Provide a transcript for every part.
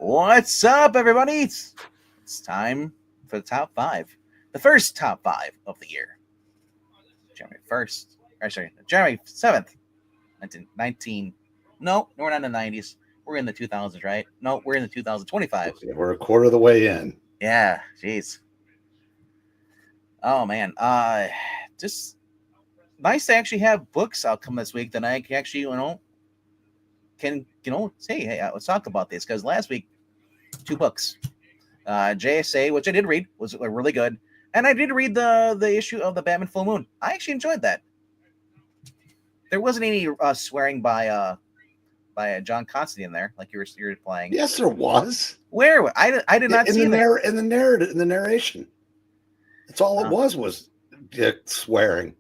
What's up, everybody? It's time for the top five. The first top five of the year. January 7th, 19. No, we're not in the 90s. We're in the 2000s, right? No, we're in the 2025. We're a quarter of the way in. Yeah, jeez. Oh, man. Just nice to actually have books out come this week that I can actually, say, hey, let's talk about this. Because last week, 2 books. JSA, which I did read, was really good. And I did read the issue of the Batman Full Moon. I actually enjoyed that. There wasn't any swearing by John Constantine in there, like you were playing. Yes, there was. Where? I did not see that. In the narration. That's all it was swearing.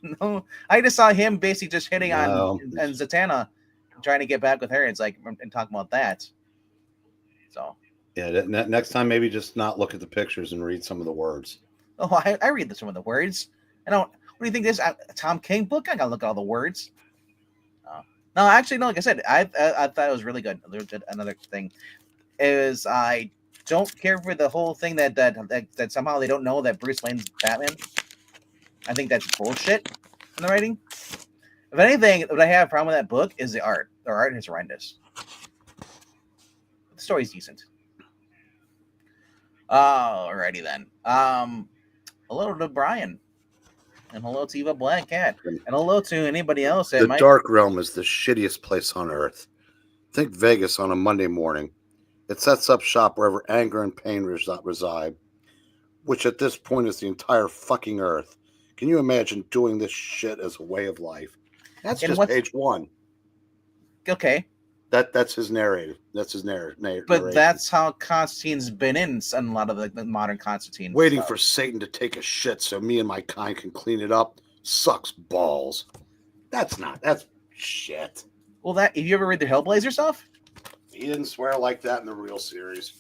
No, I just saw him basically just hitting on Zatanna, trying to get back with her. It's like, and talking about that. So yeah, next time maybe just not look at the pictures and read some of the words. Oh, I read some of the words. I don't. What do you think this Tom King book? I gotta look at all the words. No, actually, no. Like I said, I thought it was really good. Another thing is I don't care for the whole thing that somehow they don't know that Bruce Wayne's Batman. I think that's bullshit in the writing. If anything, what I have a problem with that book is the art. The art is horrendous. The story's decent. Alrighty then. Hello to Brian. And hello to Eva Black Cat. And hello to anybody else. The Dark Realm is the shittiest place on earth. Think Vegas on a Monday morning. It sets up shop wherever anger and pain reside, which at this point is the entire fucking earth. Can you imagine doing this shit as a way of life? That's just page 1. Okay. That's his narrative. That's his narrative. But that's how Constantine's been in a lot of the modern Constantine. Waiting for Satan to take a shit so me and my kind can clean it up sucks balls. That's shit. Well, have you ever read the Hellblazer stuff? He didn't swear like that in the real series.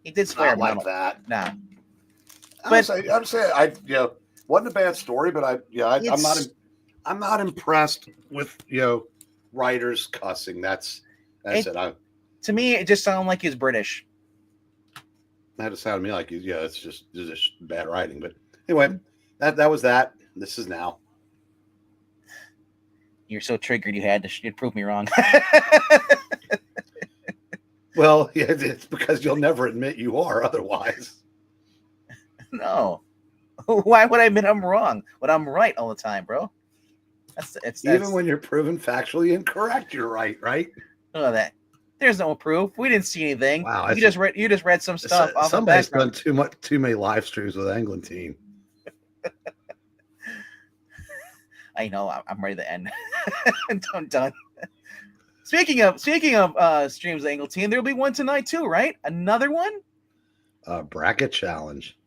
He did swear like that. Nah. I'm saying wasn't a bad story, but I'm not impressed with writers cussing. That's it. To me, it just sounded like he's British. That just sounded to me like it's just bad writing. But anyway, that was that. This is now. You're so triggered. You'd prove me wrong. Well, yeah, it's because you'll never admit you are otherwise. No. Why would I admit I'm wrong when I'm right all the time, bro? Even when you're proven factually incorrect, you're right? Look at that. There's no proof. We didn't see anything. Wow, you just read some stuff. Somebody's done too many live streams with Anglin. I know. I'm ready to end. I'm done. Speaking of streams with Anglin, there'll be one tonight too, right? Another one. Bracket challenge.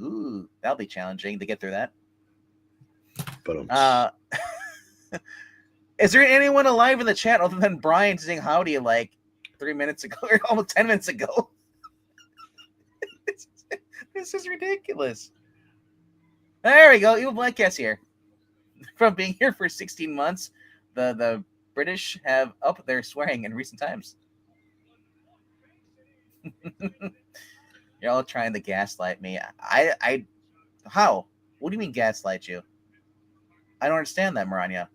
Ooh, that'll be challenging to get through that. But is there anyone alive in the chat other than Brian saying howdy like 3 minutes ago or almost 10 minutes ago? This is ridiculous. There we go. Evil Black Cat's here. From being here for 16 months, the British have upped their swearing in recent times. You're all trying to gaslight me. How? What do you mean gaslight you? I don't understand that, Maranya.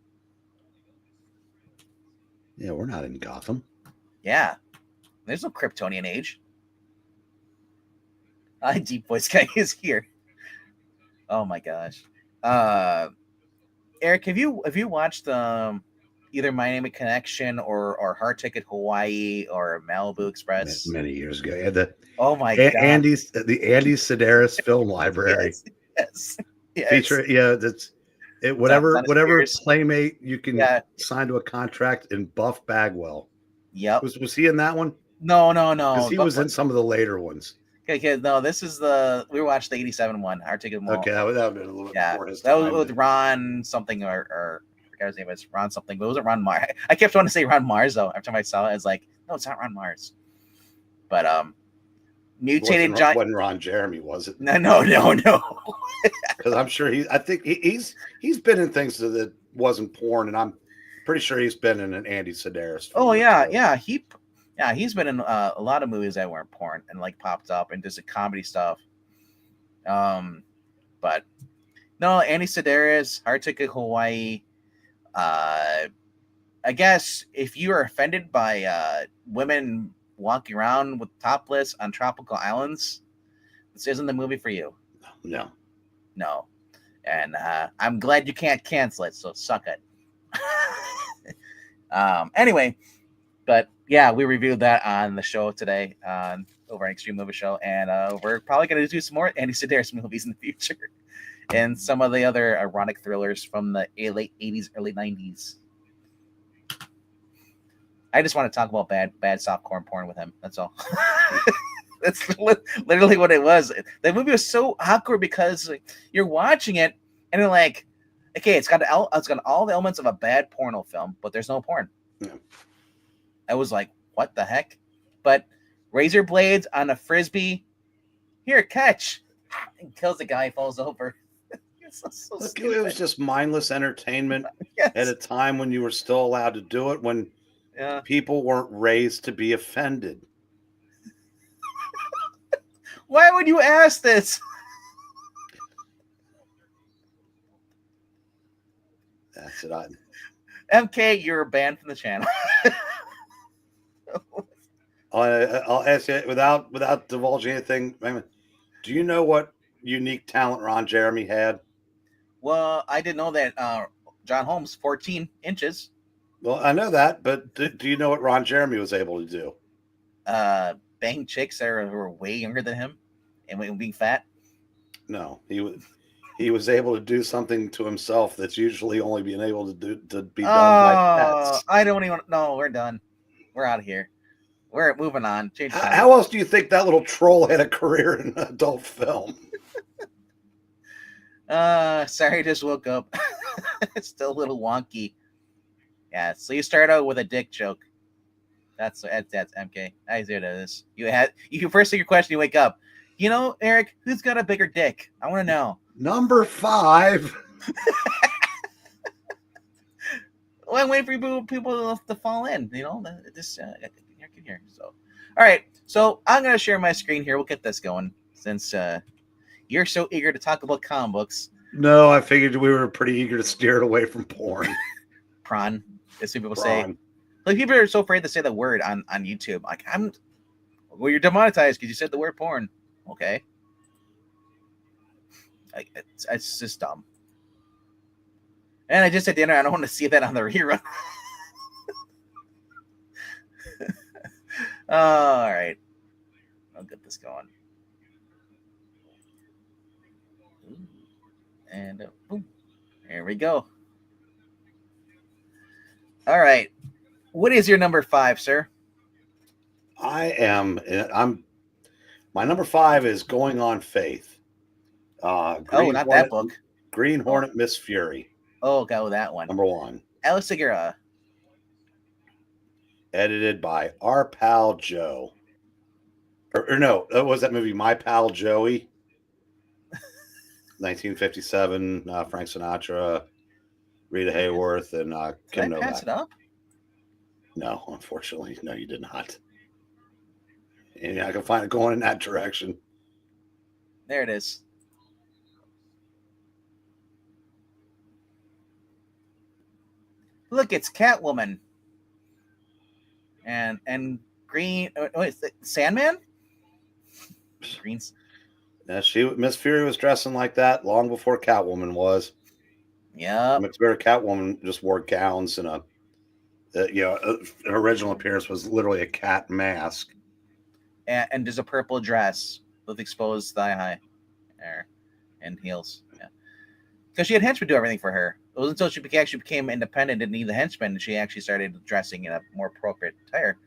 Yeah, we're not in Gotham. Yeah. There's no Kryptonian age. Deep Voice Guy is here. Oh my gosh. Eric, have you watched either Miami Connection or Hard Ticket Hawaii or Malibu Express? Many years ago. Yeah, oh my god. The Andy Sedaris Film Library. Yes. Feature, whatever Playmate you can sign to a contract in Buff Bagwell. Yep. Was he in that one? No. Because he was in some of the later ones. Okay, no, this is we watched the 87 one, Hard Ticket Mall. Okay, that would have been a little bit before his time. That was with Ron something or I forgot his name was Ron something, but it wasn't Ron Mars. I kept wanting to say Ron Mars though. Every time I saw it, I was like, no, it's not Ron Mars. But mutated giant wasn't Ron Jeremy, was it? No. Because I'm sure I think he's been in things that wasn't porn, and I'm pretty sure he's been in an Andy Sedaris film. Oh yeah. He Yeah, he's been in a lot of movies that weren't porn and like popped up and just comedy stuff. Um, but no, Andy Sedaris, Hard Ticket Hawaii. Uh, I guess if you are offended by women walking around with topless on tropical islands, this isn't the movie for you. No. No, and I'm glad you can't cancel it. So suck it. Anyway, but yeah, we reviewed that on the show today over on Extreme Movie Show, and we're probably going to do some more Andy Sedaris movies in the future, and some of the other erotic thrillers from the late '80s, early '90s. I just want to talk about bad softcore porn with him. That's all. That's literally what it was. The movie was so awkward because you're watching it and you're like, okay, it's got all the elements of a bad porno film, but there's no porn. Yeah. I was like, what the heck? But razor blades on a frisbee. Here, catch. And kills the guy, falls over. So Look, it was just mindless entertainment yes. at a time when you were still allowed to do it, when people weren't raised to be offended. Why would you ask this? That's it. MK, you're banned from the channel. I'll ask you without divulging anything. Do you know what unique talent Ron Jeremy had? Well, I didn't know that John Holmes, 14 inches. Well, I know that, but do you know what Ron Jeremy was able to do? Bang chicks who were way younger than him and being fat. No, he was able to do something to himself that's usually only being able to be done by pets. I don't even. No, we're done. We're out of here. We're moving on. How else do you think that little troll had a career in adult film? Sorry, I just woke up. It's still a little wonky. Yeah, so you start out with a dick joke. That's MK. I see what it is. You first thing your question, you wake up. You know, Eric, who's got a bigger dick? I want to know. Number 5. Well, I'm waiting for people to fall in. You know, this here. So, all right. So I'm gonna share my screen here. We'll get this going since you're so eager to talk about comic books. No, I figured we were pretty eager to steer it away from porn. Prawn, as people say. Like people are so afraid to say the word on YouTube. Like well, you're demonetized because you said the word porn. Okay. It's just dumb. And I just said dinner. I don't want to see that on the rerun. All right. I'll get this going. And boom. There we go. All right. What is your number 5, sir? My number 5 is Going on Faith. Not that book. Green Hornet, Miss Fury. Oh, go that one. Number 1. Alex Segura. Edited by our pal Joe. Or no, that was that movie, My Pal Joey. 1957, Frank Sinatra, Rita Hayworth, and Kim Novak. Pass it up? No, unfortunately. No, you did not. And I can find it going in that direction. There it is. Look, it's Catwoman. And Green. Wait, Sandman? Greens. Yeah, Miss Fury was dressing like that long before Catwoman was. Yeah. Catwoman just wore gowns and her original appearance was literally a cat mask. And there's a purple dress with exposed thigh high there and heels. Yeah. Because she had henchmen do everything for her. It wasn't until she actually became independent, didn't need the henchmen, and she actually started dressing in a more appropriate attire.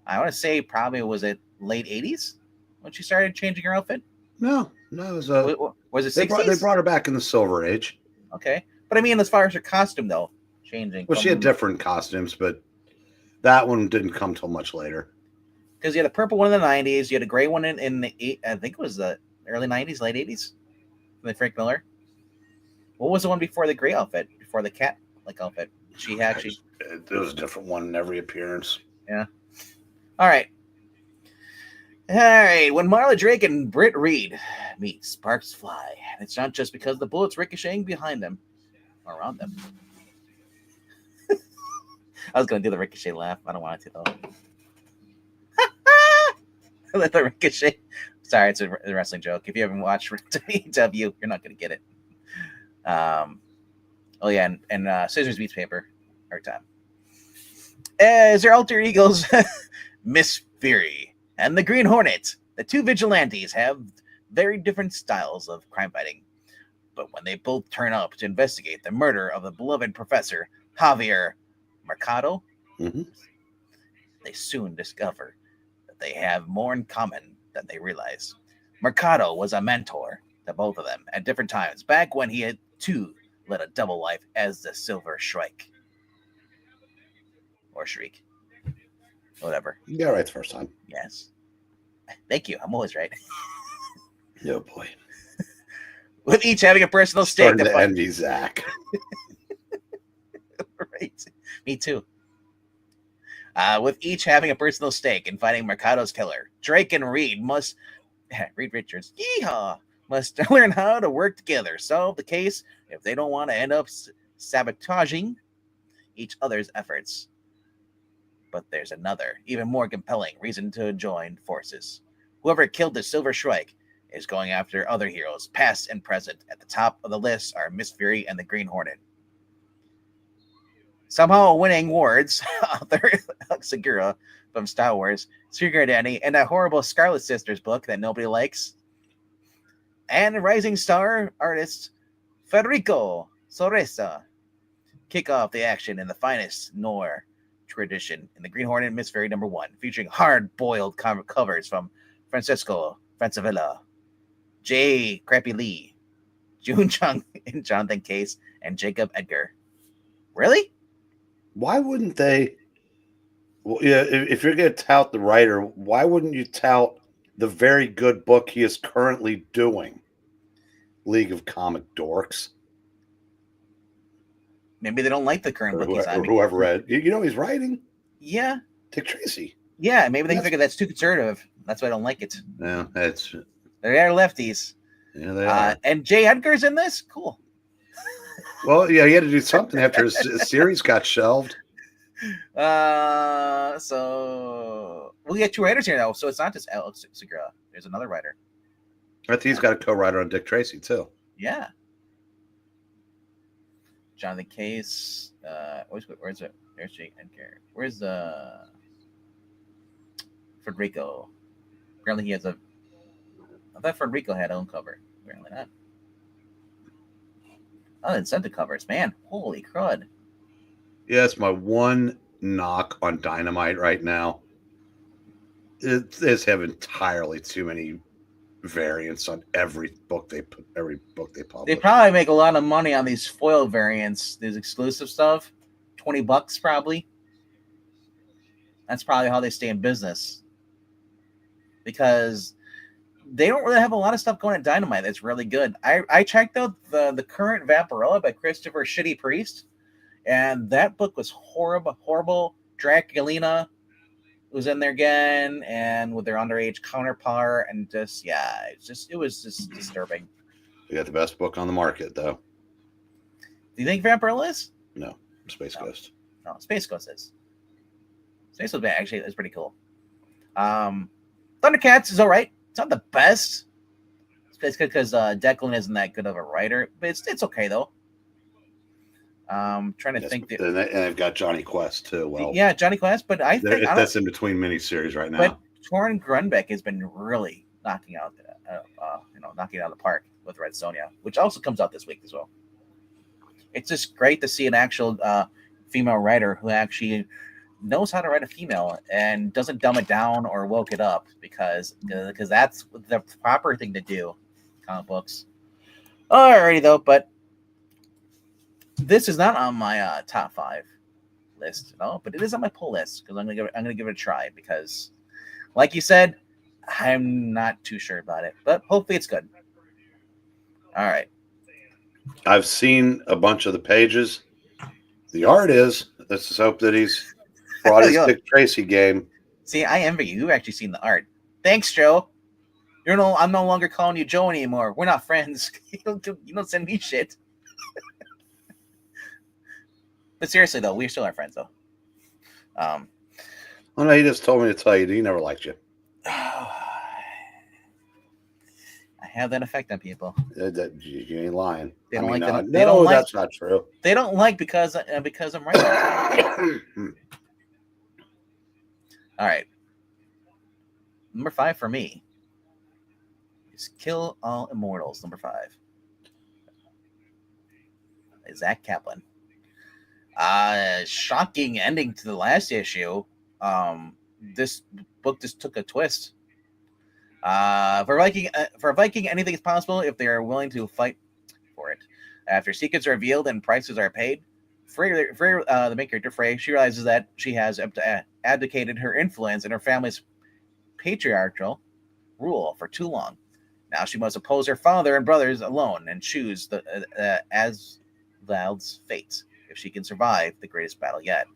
I want to say probably was it late 80s when she started changing her outfit? No, it was it 60s? They brought her back in the Silver Age. Okay. But I mean, as far as her costume, though, changing. Well, she had different costumes, but that one didn't come till much later. Because you had a purple one in the 90s, you had a gray one in the, I think it was the early 90s, late 80s, with Frank Miller. What was the one before the gray outfit, before the cat-like outfit? She actually... There was a different one in every appearance. Yeah. All right. All right. When Marla Drake and Britt Reed meet, sparks fly. And it's not just because the bullets ricocheting behind them or around them. I was going to do the ricochet laugh. I don't want to, though. Let the ricochet. Sorry, it's a wrestling joke. If you haven't watched WWE, you're not going to get it. Oh, yeah. And Scissors Beats Paper every time. As their alter egos, Miss Fury and the Green Hornet, the two vigilantes have very different styles of crime fighting. But when they both turn up to investigate the murder of the beloved Professor Javier Mercado, they soon discover that they have more in common than they realize. Mercado was a mentor to both of them at different times, back when he had too led a double life as the Silver Shrike. Or Shriek. Whatever. You got it right the first time. Yes. Thank you. I'm always right. Oh, boy. With each having a personal stake. Starting to envy Zach. Right. Me too. With each having a personal stake in finding Mercado's killer, Drake and Reed Reed Richards, yeehaw, must learn how to work together, solve the case if they don't want to end up sabotaging each other's efforts. But there's another, even more compelling reason to join forces. Whoever killed the Silver Shrike is going after other heroes, past and present. At the top of the list are Miss Fury and the Green Hornet. Somehow winning awards, author Segura from Star Wars, Sugar Daddy, and that horrible Scarlet Sisters book that nobody likes. And rising star artist Federico Soresa kick off the action in the finest noir tradition in the Green Hornet Miss Fury #1, featuring hard-boiled covers from Francisco Francavilla, J. Crappy Lee, June Chung, and Jonathan Case, and Jacob Edgar. Really? Why wouldn't they? Well, yeah, if you're going to tout the writer, why wouldn't you tout the very good book he is currently doing? League of Comic Dorks. Maybe they don't like the current book he's on. Or whoever read. You know he's writing? Yeah. Dick Tracy. Yeah, maybe they figure that's too conservative. That's why I don't like it. No, that's... They're lefties. Yeah, they are. And Jay Edgar's in this? Cool. Well, yeah, he had to do something after his series got shelved. So we get two writers here now, so it's not just Alex Segura. There's another writer. I think he's got a co-writer on Dick Tracy too. Yeah. Jonathan Case. Where's it? There's Jake Edgar. Where's Federico? Apparently he has a. I thought Federico had own cover. Apparently not. Oh, incentive covers, man. Holy crud. Yeah, it's my one knock on Dynamite right now. They have entirely too many variants on every book they publish. They probably make a lot of money on these foil variants, these exclusive stuff. $20 probably. That's probably how they stay in business. Because they don't really have a lot of stuff going at Dynamite that's really good. I checked out the current Vampirella by Christopher Shitty Priest, and that book was horrible. Draculina was in there again, and with their underage counterpart, and it was just disturbing. They got the best book on the market, though. Do you think Vampirella is? No, Space Ghost. No, Space Ghost is. Space Ghost actually is pretty cool. Thundercats is all right. It's not the best. It's good because Declan isn't that good of a writer, but it's okay though. Trying to think. And they've got Johnny Quest too. Well, yeah, Johnny Quest, but I think that's in between miniseries right now. But Torrin Grunbeck has been really knocking out the park with Red Sonja, which also comes out this week as well. It's just great to see an actual female writer who actually knows how to write a female and doesn't dumb it down or woke it up because that's the proper thing to do. Comic books. Alrighty though, but this is not on my top 5 list, but it is on my pull list because I'm gonna give it a try because, like you said, I'm not too sure about it, but hopefully it's good. All right. I've seen a bunch of the pages. The art is. Let's just hope that he's brought his Dick Tracy game See, I envy you. You've actually seen the art. Thanks, Joe. I'm no longer calling you Joe anymore. We're not friends. You don't send me shit. But seriously, though, we still are friends, though. Oh, no, he just told me to tell you that he never liked you. I have that effect on people. You ain't lying. They don't like that. No, that's not true. They don't like because I'm right. All right. Number 5 for me is Kill All Immortals. Number 5. Zach Kaplan. Shocking ending to the last issue. This book just took a twist. For Viking, anything is possible if they are willing to fight for it. After secrets are revealed and prices are paid, the main character Frey, she realizes that she has abdicated her influence in her family's patriarchal rule for too long. Now she must oppose her father and brothers alone and choose Asvald's fate if she can survive the greatest battle yet.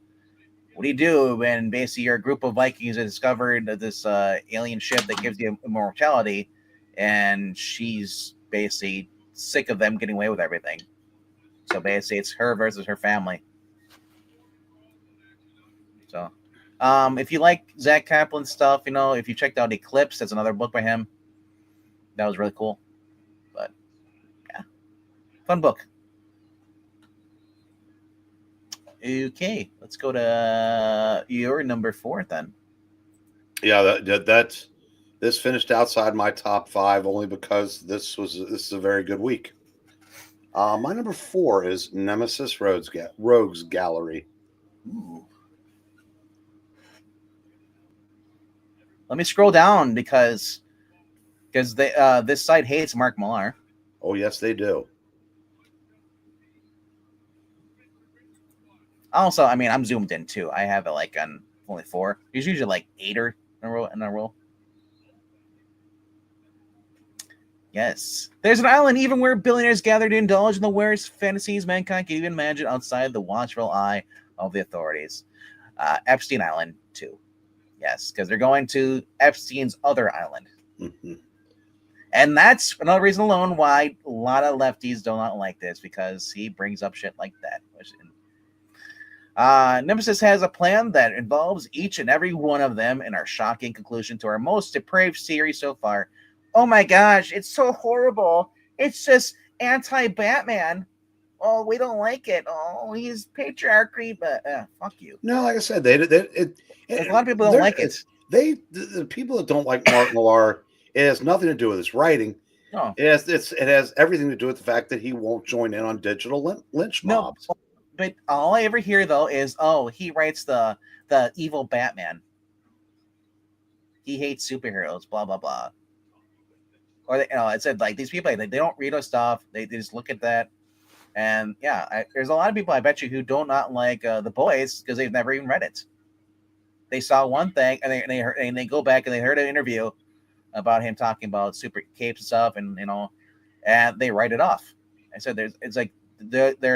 What do you do when basically your group of Vikings has discovered this alien ship that gives you immortality, and she's basically sick of them getting away with everything? So basically, it's her versus her family. So, if you like Zach Kaplan stuff, if you checked out Eclipse, that's another book by him. That was really cool. But yeah, fun book. Okay, let's go to your number 4 then. Yeah, this finished outside my top 5 only because this is a very good week. My number 4 is Nemesis Rogues Gallery. Ooh. Let me scroll down because this site hates Mark Millar. Oh yes, they do. Also, I mean, I'm zoomed in too. I have it like on only 4. There's usually like 8 or in a row. Yes. There's an island even where billionaires gather to indulge in the weirdest fantasies mankind can even imagine outside the watchful eye of the authorities. Epstein Island 2. Yes, because they're going to Epstein's other island. Mm-hmm. And that's another reason alone why a lot of lefties do not like this, because he brings up shit like that. Nemesis has a plan that involves each and every one of them in our shocking conclusion to our most depraved series so far. Oh my gosh, it's so horrible. It's just anti-Batman. Oh, we don't like it. Oh, he's patriarchy, but fuck you. No, like I said, a lot of people don't like it. The people that don't like Mark Millar, it has nothing to do with his writing. No. It has everything to do with the fact that he won't join in on digital lynch mobs. No, but all I ever hear though is, oh, he writes the evil Batman. He hates superheroes, blah blah blah. Or it said like these people, they don't read our stuff. They just look at that, and yeah, there's a lot of people I bet you who do not like The Boys because they've never even read it. They saw one thing and they go back and they heard an interview about him talking about super capes and stuff, and and they write it off. I said there's a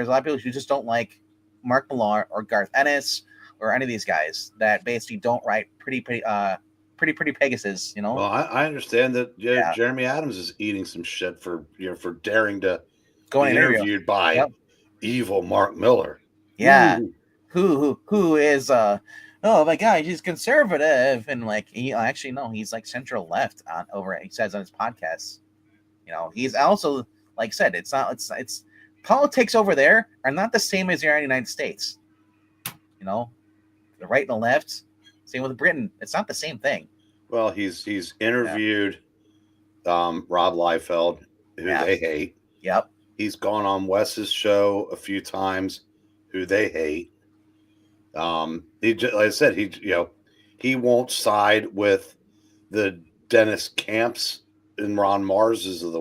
lot of people who just don't like Mark Millar or Garth Ennis or any of these guys that basically don't write pretty Pegasus, Well, I understand that Jeremy Adams is eating some shit for daring to go be interviewed by evil Mark Millar. Yeah. Ooh. Who is oh my god, he's conservative, and like he's like central left he says on his podcast. He's also, like I said, it's politics over there are not the same as here in the United States. The right and the left. Same with Britain. It's not the same thing. Well, he's interviewed Rob Liefeld, who they hate. Yep. He's gone on Wes's show a few times, who they hate. Like I said, he won't side with the Dennis Camps and Ron Marses of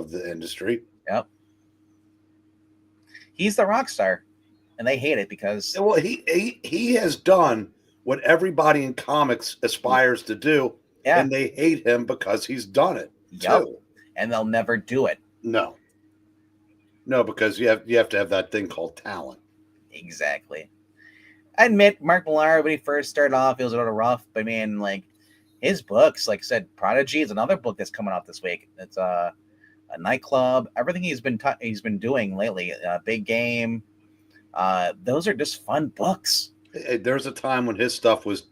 the industry. Yep. He's the rock star, and they hate it because he has done what everybody in comics aspires to do, and they hate him because he's done it too. And they'll never do it. No, because you have to have that thing called talent. Exactly. I admit Mark Millar, when he first started off, it was a little rough. But man, like his books, like I said, Prodigy is another book that's coming out this week. It's a nightclub. Everything he's been doing lately, Big Game. Those are just fun books. There's a time when his stuff was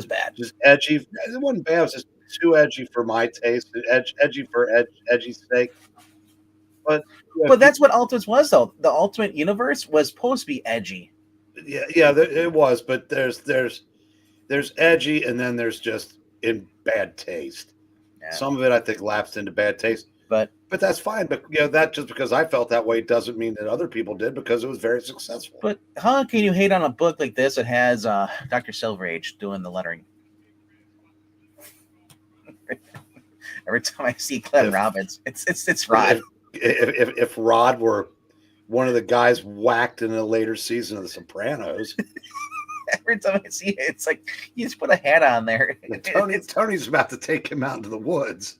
bad. just edgy. It wasn't bad. It was just too edgy for my taste. Edgy for edgy's sake. But yeah, But that's what Ultimates was, though. The Ultimate Universe was supposed to be edgy. yeah, it was. But there's edgy, and then there's just in bad taste. Yeah. Some of it, I think, lapsed into bad taste. But that's fine. But that just because I felt that way doesn't mean that other people did, because it was very successful. But how can you hate on a book like this that has Dr. Silverage doing the lettering? Every time I see Clem Robbins, it's Rod. If Rod were one of the guys whacked in a later season of The Sopranos. Every time I see it, it's like you just put a hat on there. Tony's about to take him out into the woods.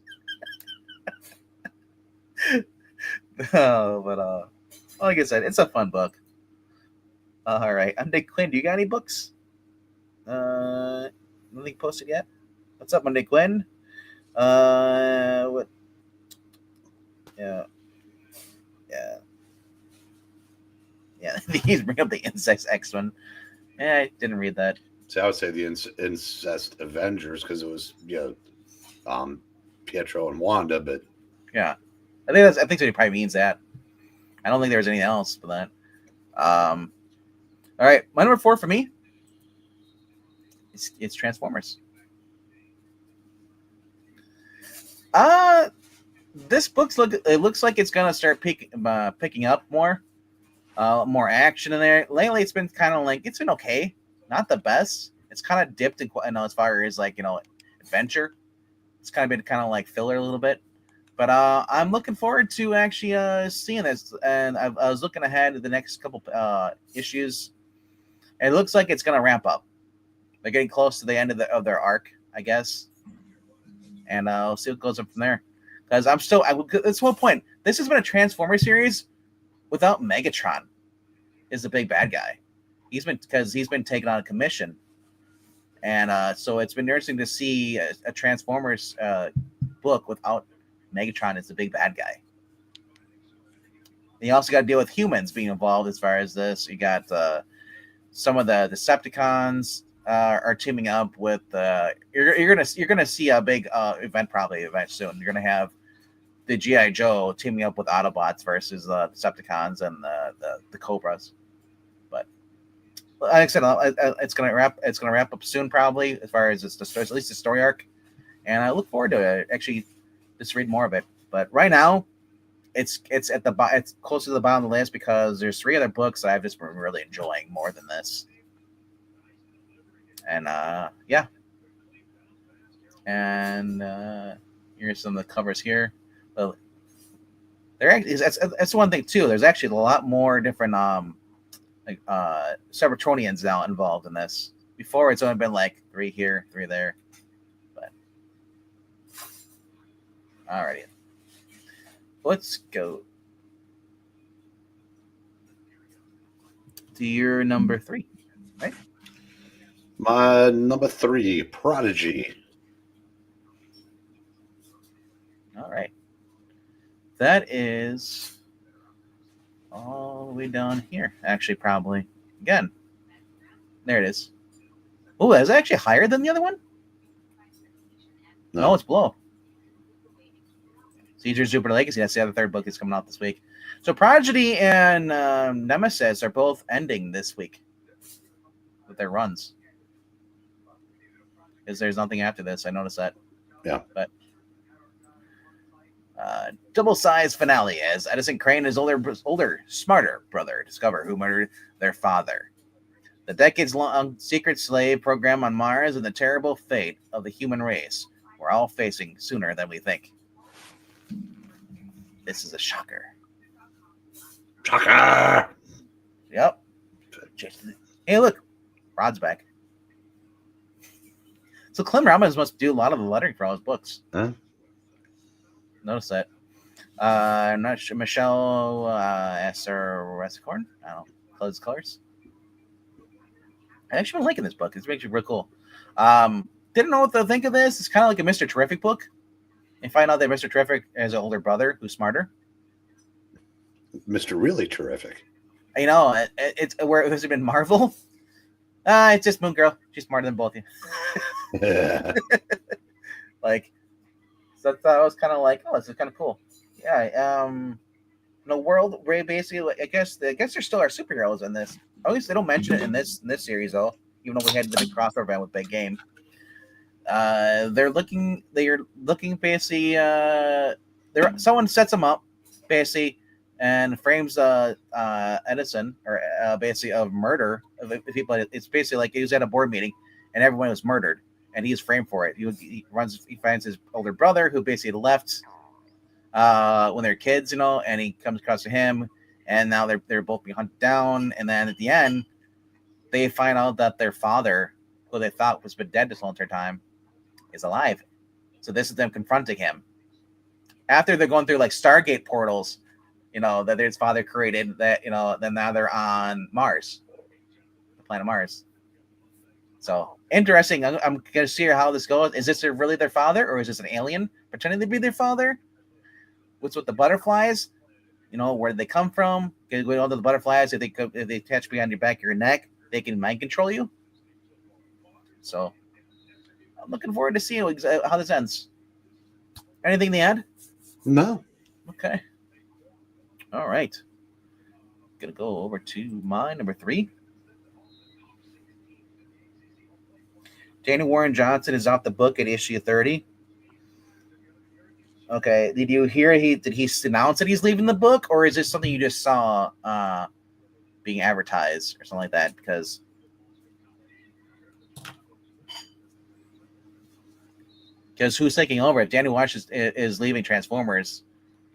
But like I said, it's a fun book. All right, I'm Nick Quinn. Do you got any books? Nothing posted yet. What's up, Monday Quinn? What? Yeah. He's bringing up the Insects X one. I didn't read that. So I would say the Incest Avengers, because it was Pietro and Wanda, but yeah, I think so. He probably means that. I don't think there was anything else for that. All right, my number 4 for me. It's Transformers. This book's looks like it's gonna start picking up more action in there. Lately, it's been kind of like it's been okay, not the best. It's kind of dipped in as far as like adventure. It's kind of been kind of like filler a little bit, but I'm looking forward to actually seeing this. And I was looking ahead to the next couple issues, and it looks like it's gonna ramp up. They're getting close to the end of their arc, I guess, and we'll see what goes up from there. Because that's one point. This has been a Transformer series without Megatron is the big bad guy. He's been taken on a commission, and so it's been interesting to see a Transformers book without Megatron as the big bad guy. And you also got to deal with humans being involved as far as this. You got some of the Decepticons are teaming up with. You're gonna see a big event soon. You're gonna have the G.I. Joe teaming up with Autobots versus the Decepticons and the Cobras. But like I said, it's gonna wrap up soon, probably, as far as at least the story arc. And I look forward to it. Actually, just read more of it. But right now, it's close to the bottom of the list because there's 3 other books that I've just been really enjoying more than this. And yeah. And here's some of the covers here. Well, that's one thing too. There's actually a lot more different Cybertronians now involved in this. Before it's only been like 3 here, 3 there. But alrighty, let's go to your number 3, right? My number 3, Prodigy. All right. That is all the way down here. Actually, probably. Again. There it is. Oh, that's actually higher than the other one? No, it's below. Caesar's Jupiter Legacy. That's the other 3rd book that's coming out this week. So Prodigy and Nemesis are both ending this week with their runs. Because there's nothing after this. I noticed that. Yeah. But double-sized finale as Edison Crane and his older, smarter brother discover who murdered their father. The decades-long secret slave program on Mars and the terrible fate of the human race we're all facing sooner than we think. This is a shocker. Shocker! Yep. Hey, look. Rod's back. So Clem Robbins must do a lot of the lettering for all his books. Huh? Notice that. I'm not sure. Michelle Esser Rescorn. I don't know. Close colors. I actually been liking this book. It's actually real cool. Didn't know what to think of this. It's kind of like a Mr. Terrific book. You find out that Mr. Terrific has an older brother who's smarter. Mr. Really Terrific. You know, it's where has it been Marvel? It's just Moon Girl. She's smarter than both of you. Like, so I thought it was kind of like, oh, this is kind of cool. Yeah. In a world where basically, I guess there still are superheroes in this. At least they don't mention it in this series though. Even though we had the big crossover event with Big Game. They're looking basically. Someone sets them up basically and frames Edison or basically of murder of people. It's basically like he was at a board meeting and everyone was murdered and he's framed for it. He finds his older brother who basically left when they're kids, you know, and he comes across to him, and now they're both being hunted down, and then at the end, they find out that their father, who they thought was been dead this whole entire time, is alive. So this is them confronting him after they're going through like Stargate portals, you know, that his father created. That, you know, then now they're on Mars, the planet Mars. So interesting. I'm gonna see how this goes. Is this really their father, or is this an alien pretending to be their father? What's with the butterflies? You know, where did they come from? Going on to the butterflies, if they attach behind your back of your neck, they can mind control you. So I'm looking forward to seeing how this ends. Anything to add? No. Okay. All right. Gonna go over to my number 3. Daniel Warren Johnson is off the book at issue 30. Okay. Did you hear did he announce that he's leaving the book, or is this something you just saw being advertised or something like that? Because who's taking over? If Daniel Warren is leaving Transformers.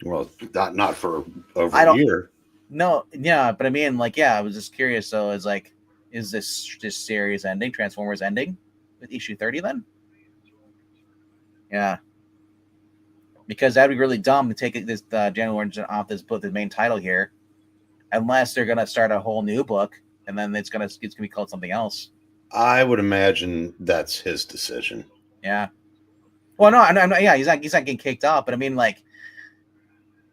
Well, not for over a year. No, yeah, but I mean, like, yeah, I was just curious. So it's like, is this series ending? Transformers ending with issue 30 then? Yeah. Because that'd be really dumb to take this Daniel Warren off this book, the main title here, unless they're gonna start a whole new book, and then it's gonna be called something else. I would imagine that's his decision. Yeah. Well, no, I'm not. Yeah, he's not getting kicked off, but I mean, like,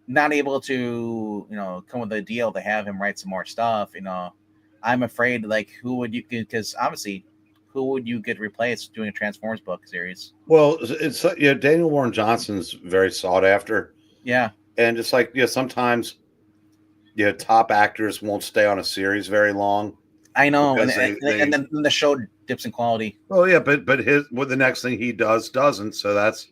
not able to, you know, come with a deal to have him write some more stuff. You know, I'm afraid, like, who would you? Because obviously, who would you get replaced doing a Transformers book series? Well, it's Daniel Warren Johnson's very sought after. Yeah, and it's like sometimes top actors won't stay on a series very long. I know, and then the show dips in quality. Oh yeah, but the next thing he doesn't. So that's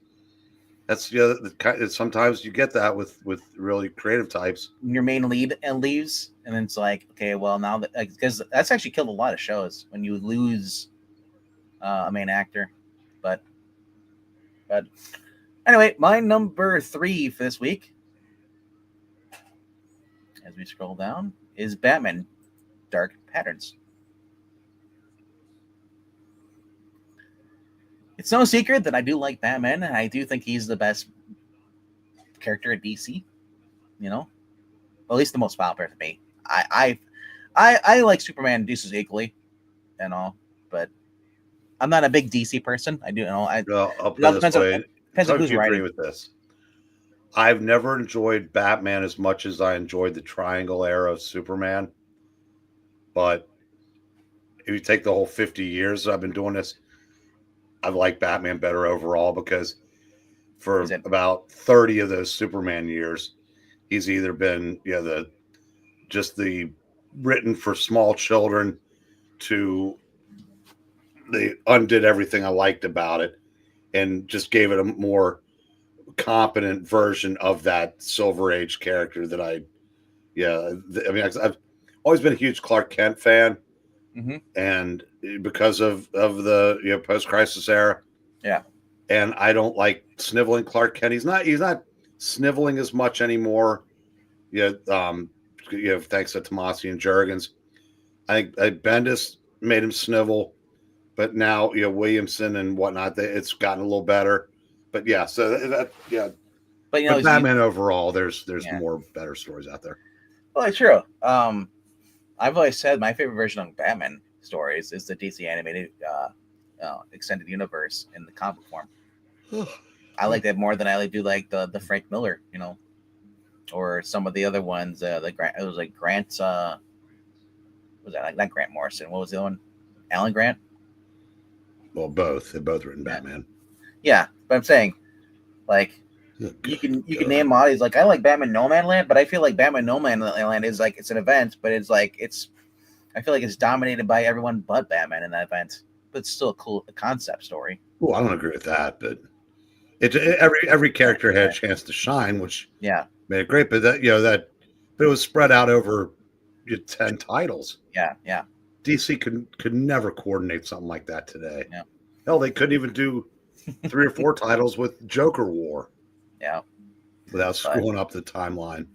sometimes you get that with really creative types. Your main lead leaves, and then it's like, okay, well, now that, because that's actually killed a lot of shows when you lose a main actor. But anyway, my number 3 for this week, as we scroll down, is Batman Dark Patterns. It's no secret that I do like Batman, and I do think he's the best character at DC. You know, at least the most popular to me. I like Superman and Deuces equally, and all, but I'm not a big DC person. I do, you know. I'll put it this way. Depends on who's writing. With this, I've never enjoyed Batman as much as I enjoyed the Triangle era of Superman. But if you take the whole 50 years I've been doing this, I like Batman better overall, because for about 30 of those Superman years, he's either been the written for small children to they undid everything I liked about it and just gave it a more competent version of that Silver Age character that I've always been a huge Clark Kent fan. Mm-hmm. And because of the post-crisis era, yeah, and I don't like sniveling Clark Kent. He's not sniveling as much anymore. Thanks to Tomasi and Jurgens. I think Bendis made him snivel, but now Williamson and whatnot, it's gotten a little better. But yeah, so But Batman overall, there's more better stories out there. Well, it's true. I've always said my favorite version of Batman stories is the DC animated extended universe in the comic form. I like that more than I do like the Frank Miller, or some of the other ones. The Grant, it was like Grant. Was that like not Grant Morrison? What was the other one? Alan Grant. Well, both. They've both written Yeah. Batman. Yeah, but I'm saying, like, you can name all these. Like, I like Batman No Man Land, but I feel like Batman No Man Land is like it's an event, but it's like I feel like it's dominated by everyone but Batman in that event. But it's still a cool concept story. Well, I don't agree with that, but every character had a chance to shine, which made it great. But but it was spread out over 10 titles. Yeah. DC could never coordinate something like that today. Yeah. Hell, they couldn't even do 3 or 4 titles with Joker War. Yeah. Without screwing up the timeline.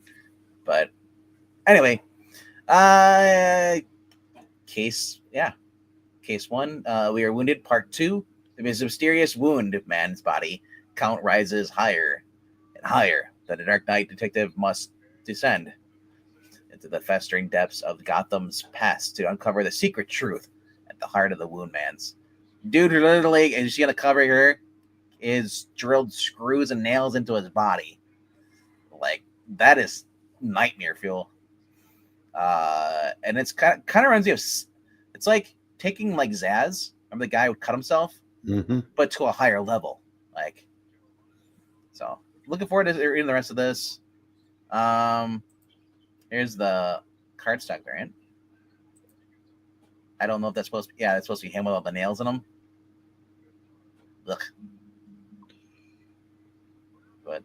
But anyway, case 1, We Are Wounded, Part 2. The mysterious wound of man's body count rises higher and higher. The Dark Knight detective must descend into the festering depths of Gotham's past to uncover the secret truth at the heart of the wound man's. Dude literally, and you see on the cover here, is drilled screws and nails into his body. Like, that is nightmare fuel. And it's kind of reminds me of, it's like taking like Zaz, remember the guy who cut himself, but to a higher level. Like, so looking forward to reading the rest of this. Here's the cardstock variant. I don't know if that's supposed to be, it's supposed to be him with all the nails in them. Look. But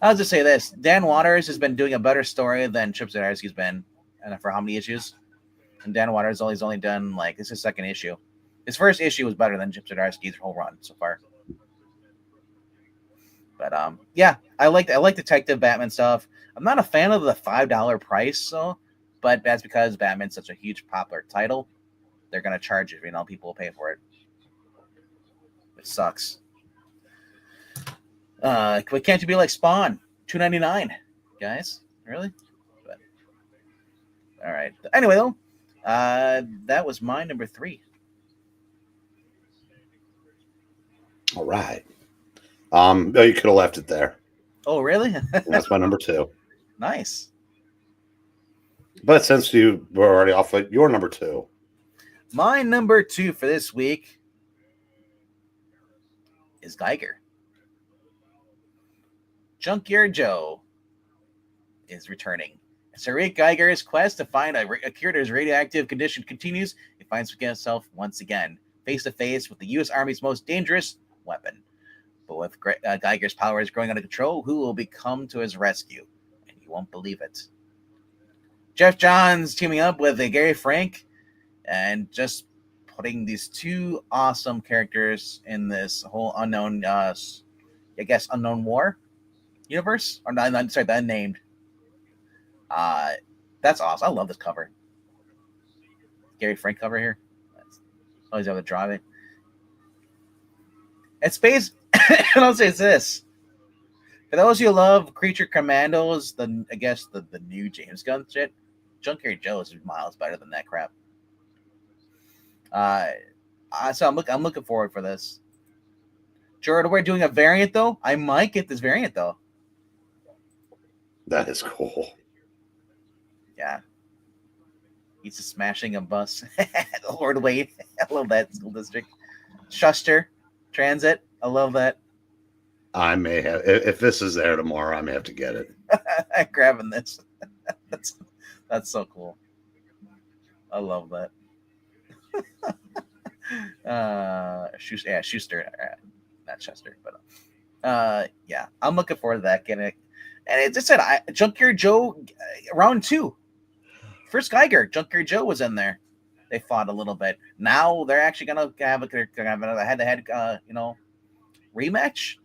I'll just say this. Dan Waters has been doing a better story than Chip Zdarsky's been. And for how many issues? And Dan Waters he's only done, like, this is his second issue. His first issue was better than Chip Zdarsky's whole run so far. But I like Detective Batman stuff. I'm not a fan of the $5 price, but that's because Batman's such a huge popular title. They're gonna charge it, people will pay for it. It sucks. But can't you be like Spawn? $2.99, guys. Really? But all right. Anyway, though, that was my number 3. All right. No, you could have left it there. Oh, really? That's my number 2. Nice. But since you were already off it, your number 2. My number 2 for this week is Geiger. Junkyard Joe is returning. As Rick Geiger's quest to find a cure to his radioactive condition continues, he finds himself once again face to face with the U.S. Army's most dangerous weapon. But with Geiger's powers growing out of control, who will come to his rescue? And you won't believe it. Jeff Johns teaming up with Gary Frank and just putting these 2 awesome characters in this whole unknown, unknown war universe. Or not, sorry, the unnamed. That's awesome. I love this cover. Gary Frank cover here. Always have to draw it. It's based. And I'll say it's this. For those who love Creature Commandos, the new James Gunn shit, Junkyard Joe is miles better than that crap. So I'm looking forward for this. Jordan, we're doing a variant though. I might get this variant though. That is cool. Yeah. He's just smashing a bus. Lord Wade. I love that school district. Schuster Transit. I love that. I may have, if this is there tomorrow, I may have to get it. I'm grabbing this. That's so cool. I love that. Schuster, not Chester, but I'm looking forward to that. Getting it, and it just said Junkyard Joe round 2. First Geiger, Junkyard Joe was in there. They fought a little bit. Now they're actually gonna have another head-to-head, rematch.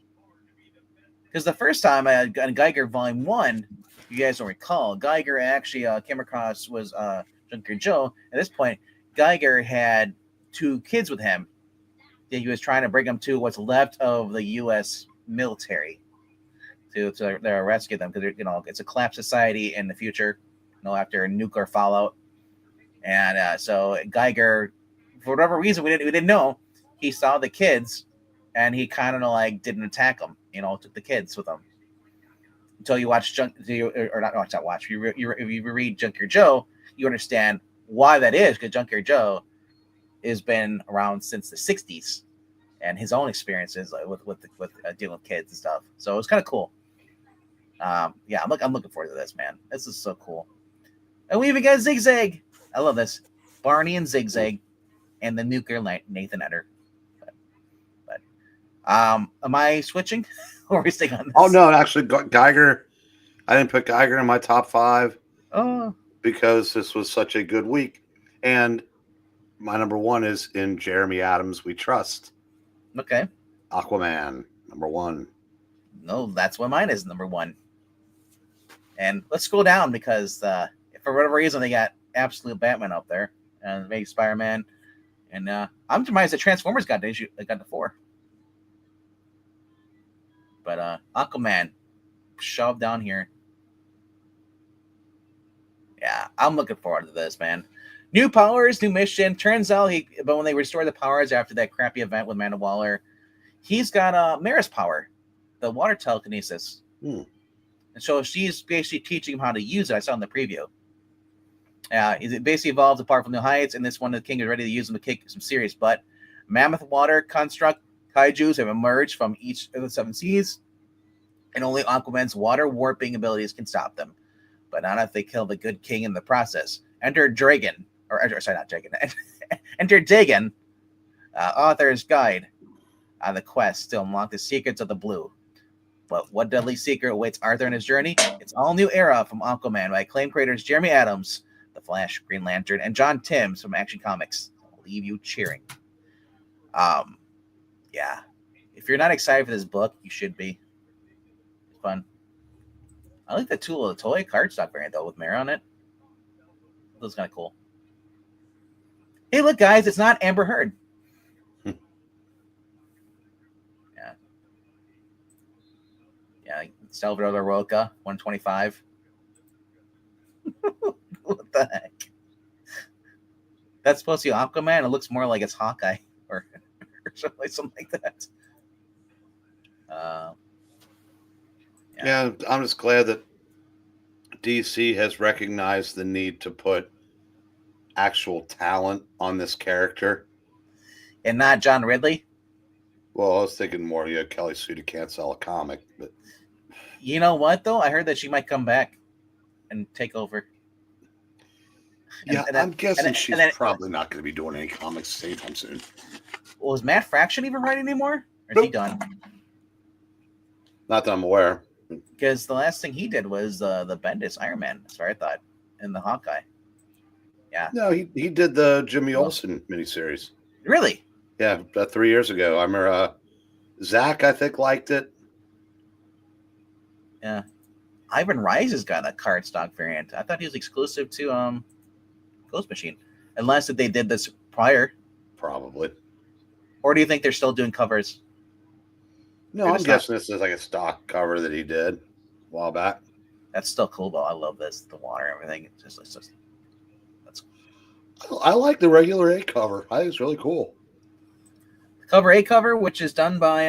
Because the first time on Geiger Volume 1, you guys don't recall, Geiger actually came across was Junkyard Joe. At this point, Geiger had 2 kids with him. He was trying to bring them to what's left of the U.S. military to rescue them because it's a collapsed society in the future. After nuclear fallout, And so Geiger, for whatever reason, we didn't know, he saw the kids, and he kind of like didn't attack them. Took the kids with him until you watch or not watch. If you read Junkyard Joe, you understand why that is, because Junkyard Joe has been around since the '60s, and his own experiences with dealing with kids and stuff. So it's kind of cool. Yeah, I'm looking forward to this, man. This is so cool. And we even got Zigzag. I love this. Barney and Zigzag, and the nuclear Nathan Eder. But am I switching, or are we staying on this? Oh no, actually, Geiger. I didn't put Geiger in my top 5. Oh, because this was such a good week, and my number 1 is in Jeremy Adams' We Trust. Okay. Aquaman, number 1. No, that's what mine is, number 1. And let's scroll down because for whatever reason they got absolute Batman up there, and maybe Spider-Man, and I'm surprised that Transformers got to 4. But Aquaman shoved down here. Yeah, I'm looking forward to this, man. New powers, new mission. Turns out but when they restore the powers after that crappy event with Amanda Waller, he's got Mara's power, the water telekinesis. And so she's basically teaching him how to use it. I saw in the preview. It basically evolves apart from New Heights, and this one the king is ready to use them to kick some serious butt. Mammoth water construct kaijus have emerged from each of the 7 seas, and only Aquaman's water warping abilities can stop them. But not if they kill the good king in the process. Enter Dragon, not Dragon. Enter Dagon, author's guide on the quest to unlock the secrets of the blue. But what deadly secret awaits Arthur in his journey? It's all new era from Aquaman by acclaimed creators Jeremy Adams, The Flash, Green Lantern, and John Timms from Action Comics. I'll leave you cheering. Yeah. If you're not excited for this book, you should be. It's fun. I like the Tool of the Toy cardstock variant, though, with Mara on it. That was kind of cool. Hey, look, guys, it's not Amber Heard. Yeah. Yeah, Salvador Roca, 125. What the heck? That's supposed to be Aquaman. It looks more like it's Hawkeye or something like that. Yeah, I'm just glad that DC has recognized the need to put actual talent on this character. And not John Ridley? Well, I was thinking more, Kelly Sue can't sell a comic. But you know what, though? I heard that she might come back and take over. I'm guessing she's probably not going to be doing any comics anytime soon. Well, is Matt Fraction even writing anymore? Or is he done? Not that I'm aware. Because the last thing he did was the Bendis Iron Man. That's what I thought. In the Hawkeye. Yeah. No, he did the Jimmy Olsen miniseries. Really? Yeah, about 3 years ago. I remember Zach, I think, liked it. Yeah. Ivan Rice has got a cardstock variant. I thought he was exclusive to Ghost Machine. Unless they did this prior. Probably. Or do you think they're still doing covers? No, I'm guessing this is like a stock cover that he did a while back. That's still cool, though. I love this. The water and everything. It's just that's I like the regular A cover. I think it's really cool. Cover A cover, which is done by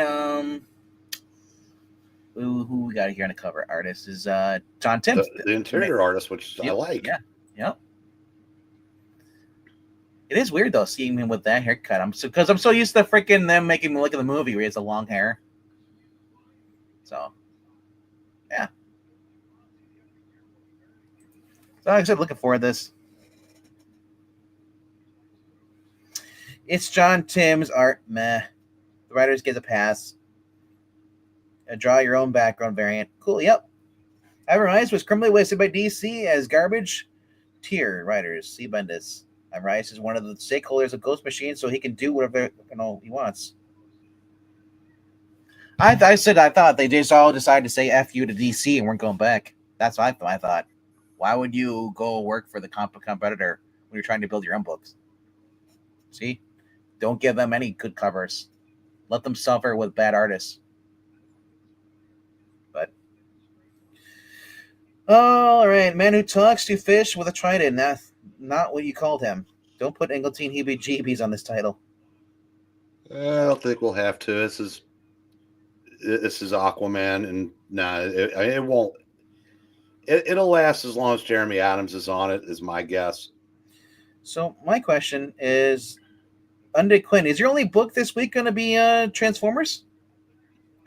who we got here on the cover artist is John Timms. The interior artist, which I like. Yeah. Yep. It is weird though seeing him with that haircut. Because I'm so used to freaking them making me look at the movie where he has the long hair. So, yeah. So like I said, looking forward to this. It's John Timms art. Meh. The writers get a pass. Draw your own background variant. Cool. Yep. Ivan Rice was criminally wasted by DC as garbage tier writers. See Bendis. Ivan Rice is one of the stakeholders of Ghost Machine, so he can do whatever he wants. I thought they just all decided to say F you to DC and weren't going back. That's what I thought. Why would you go work for the competitor when you're trying to build your own books? See? Don't give them any good covers. Let them suffer with bad artists. But all right, man who talks to fish with a trident. not what you called him. Don't put Engeltine heebie-jeebies on this title. I don't think we'll have to. This is Aquaman, and it won't. It'll last as long as Jeremy Adams is on it, is my guess. So my question is, Unday Quinn, is your only book this week going to be Transformers?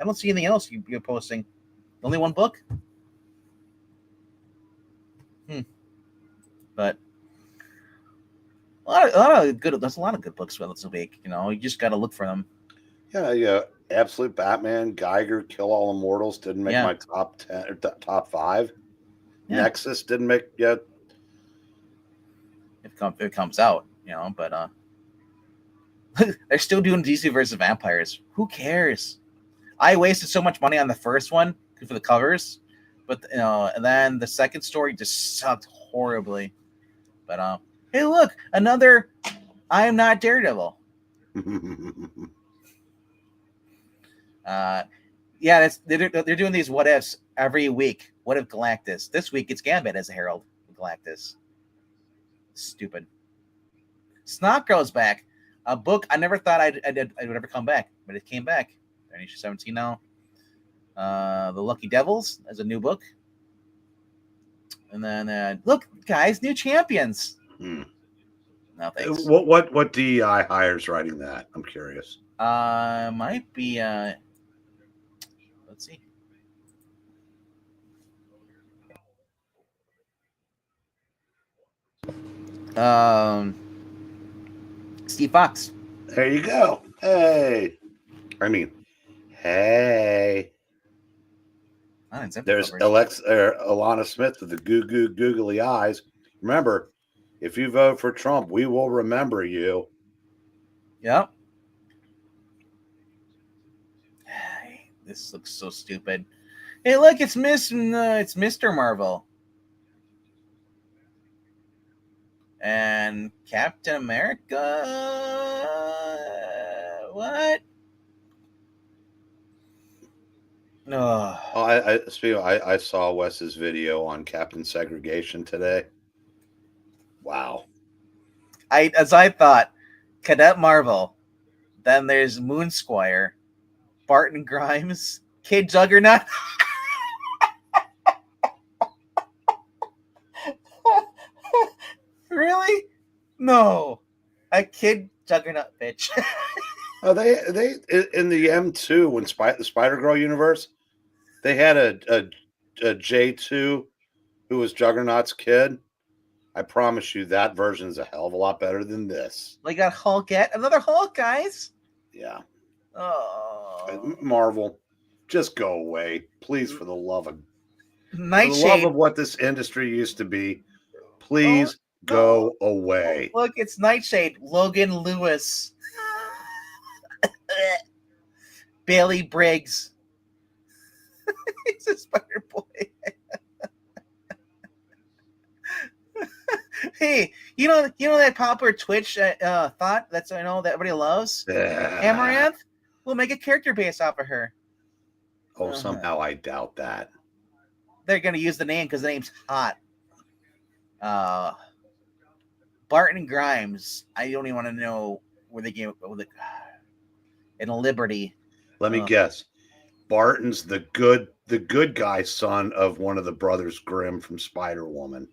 I don't see anything else you're posting. Only one book? But there's a lot of good books this week. You just got to look for them. Yeah. Absolute Batman, Geiger, Kill All Immortals didn't make my top 10 or top 5. Yeah. Nexus didn't make yet. It comes out, but they're still doing DC versus Vampires. Who cares? I wasted so much money on the first one for the covers, but and then the second story just sucked horribly. But hey, look, another I Am Not Daredevil. They're doing these what ifs every week. What if Galactus? This week it's Gambit as a herald of Galactus. Stupid. Snotgirl's back. A book I never thought I would ever come back, but it came back. They're in issue 17 now. The Lucky Devils as a new book. And then look, guys, new champions. No thanks. What DEI hires writing that? I'm curious. Might be let's see. Steve Fox. There you go. Hey. There's Alana Smith with the googly eyes. Remember, if you vote for Trump, we will remember you. Yep. This looks so stupid. Hey, look, it's Mr. Marvel. And Captain America. What? No. I saw Wes's video on Captain Segregation today. Wow. As I thought, Cadet Marvel. Then there's Moon Squire, Barton Grimes, Kid Juggernaut. Really? No. A Kid Juggernaut, bitch. Oh, they in the M2 when the Spider-Girl universe, they had a J2 who was Juggernaut's kid. I promise you that version is a hell of a lot better than this. They got Hulkette, another Hulk, guys. Yeah. Oh. Marvel, just go away, please, for the love of Nightshade. For the love of what this industry used to be, please go away. Look, it's Nightshade, Logan Lewis, Bailey Briggs. He's a Spider Boy. Hey, you know that popular Twitch thought that everybody loves? Amaranth? We'll make a character based off of her. Oh, somehow I doubt that. They're going to use the name because the name's hot. Barton Grimes. I don't even want to know where they came with it. In a Liberty. Let me guess. Barton's the good guy son of one of the brothers Grimm from Spider-Woman.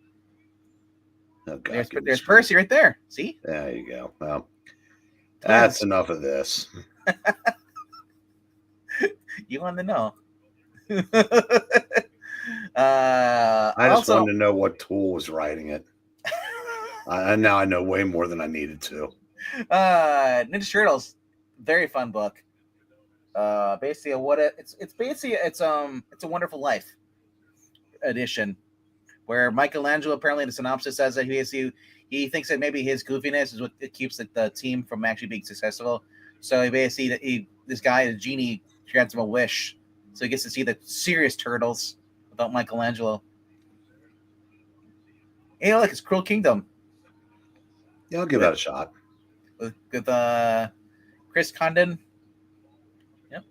Oh, God, there's Percy right there. See? There you go. Well, that's enough of this. You want to know? I just wanted to know what Tool was writing it. Now I know way more than I needed to. Ninja Turtles, very fun book. Basically, it's a Wonderful Life edition, where Michelangelo, apparently the synopsis says that he thinks that maybe his goofiness is what keeps the team from actually being successful. So this guy, the genie, grants him a wish, so he gets to see the serious turtles without Michelangelo. Hey, look, it's Cruel Kingdom. Yeah, I'll give that a shot. With Chris Condon. Yep.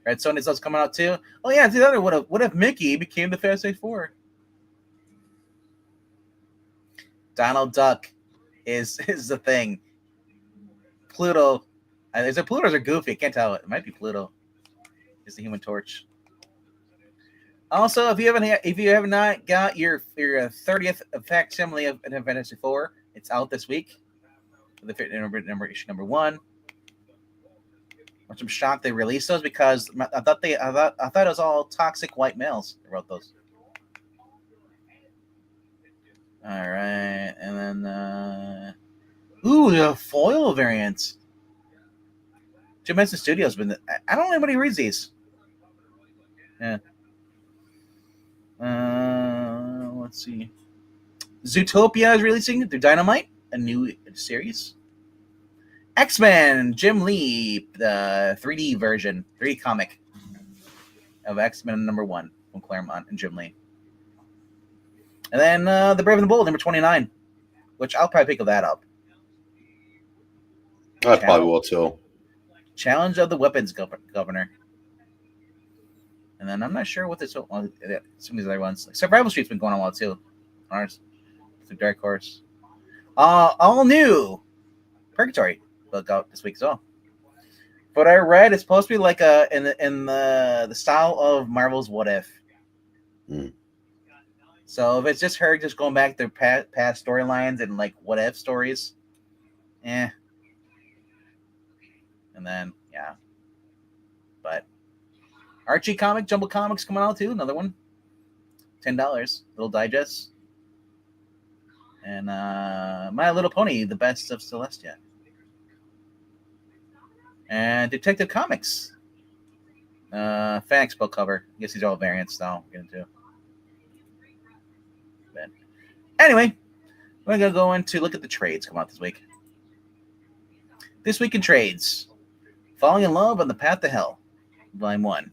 Red Sonny's also coming out too. Oh yeah, the other what if Mickey became the Fantastic Four? Donald Duck is the thing. Pluto, is it Pluto or Goofy? I can't tell. It might be Pluto. Is the Human Torch. Also, if you have not got your 30th facsimile of Fantasy 4, it's out this week. The issue number 1. Which I'm shocked they released those because I thought it was all toxic white males that wrote those. All right, and then the foil variants. Jim Henson Studios, but I don't know anybody reads these. Yeah. Let's see. Zootopia is releasing through Dynamite, a new series. X-Men, Jim Lee, the 3D version, 3D comic of X-Men number 1 from Claremont and Jim Lee. And then The Brave and the Bold, number 29, which I'll probably pick that up. I probably will too. Challenge of the Weapons Governor. And then I'm not sure what this. Some of these other ones. Survival Street's been going on well too. Ours, the Dark Horse. All new Purgatory book out this week as well. But I read it's supposed to be like in the style of Marvel's What If. So if it's just her just going back to past storylines and like what if stories, And then but Archie comic, Jumbo Comics coming out too, another one. $10, little digest. And My Little Pony, The Best of Celestia. And Detective Comics. Fan Expo cover. I guess these are all variants now. We're into. But anyway, we're gonna go into look at the trades come out this week. This week in trades. Falling in Love on the Path to Hell, Volume 1,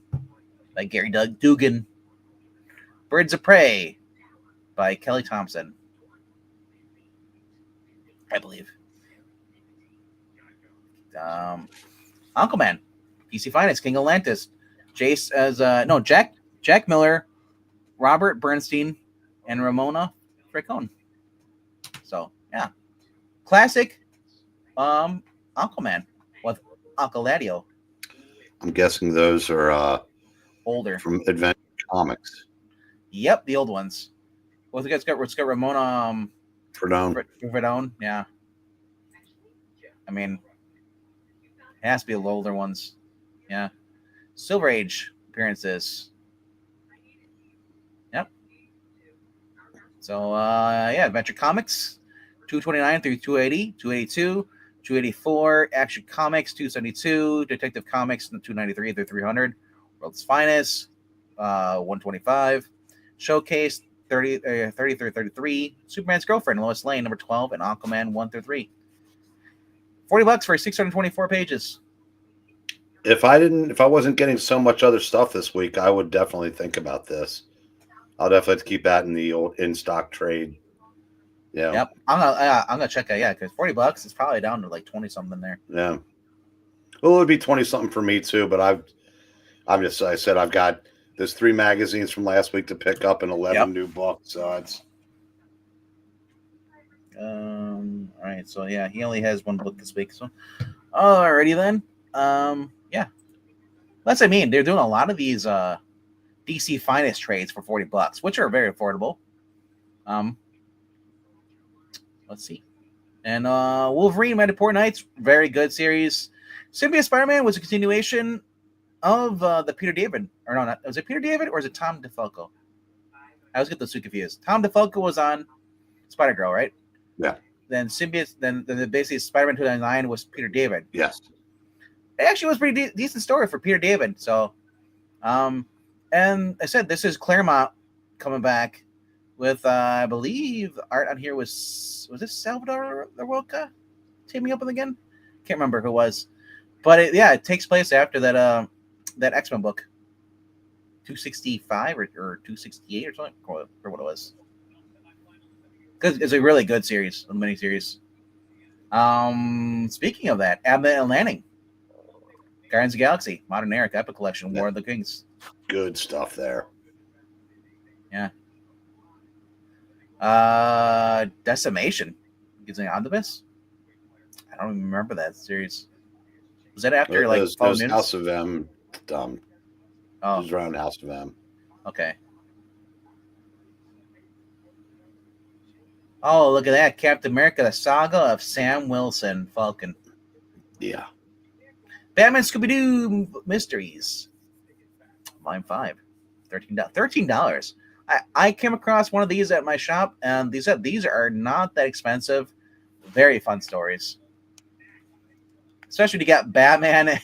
by Gary Dugan. Birds of Prey, by Kelly Thompson, I believe. Aquaman, PC Finest, King Atlantis, Jack Miller, Robert Bernstein, and Ramona Fricone. So classic Aquaman with Aqualadio. I'm guessing those are older from Adventure Comics. Yep, the old ones. Well, it's got Ramona Verdone. Yeah. I mean, it has to be the older ones. Yeah. Silver Age appearances. Yep. So Adventure Comics, 229 through 280, 282, 284, Action Comics, 272, Detective Comics, 293 through 300, World's Finest, 125, Showcase, 30 through 33, Superman's Girlfriend, Lois Lane, number 12, and Aquaman 1 through 3. $40 for 624 pages. If I wasn't getting so much other stuff this week, I would definitely think about this. I'll definitely keep that in the old in-stock trade. Yeah. Yep. I'm gonna check it. Yeah, because $40 is probably down to like 20 something there. Yeah. Well, it would be 20 something for me too, but I said I've got there's 3 magazines from last week to pick up and 11 new books, so it's. All right. So he only has 1 book this week. So, alrighty then. That's what I mean. They're doing a lot of these DC Finest trades for $40, which are very affordable. Let's see. And Wolverine, Manticore Knights, very good series. Symbiote Spider-Man was a continuation of the Peter David. Or no, was it Peter David or is it Tom DeFalco? I always get those two confused. Tom DeFalco was on Spider-Girl, right? Yeah. Then Symbiote, then basically Spider-Man 299 was Peter David. Yes. It actually was a pretty decent story for Peter David. So, and I said this is Claremont coming back with I believe art on here was this Salvador Larroca teaming up with again? Can't remember who it was, but it takes place after that X-Men book, 265 or 268 or something, or what it was. Because it's a really good series, a miniseries. Speaking of that, Abnett and Lanning, Guardians of the Galaxy, Modern Era, Epic Collection, War of the Kings. Good stuff there. Yeah. Decimation. Is it omnibus? I don't even remember that series. Was that after It like was, it Fall was News? House of M. It Oh, was around House of M. okay. Oh, look at that. Captain America, the saga of Sam Wilson, Falcon. Yeah. Batman Scooby Doo Mysteries. Volume 5. $13. I came across one of these at my shop, and they said these are not that expensive. Very fun stories. Especially when you got Batman and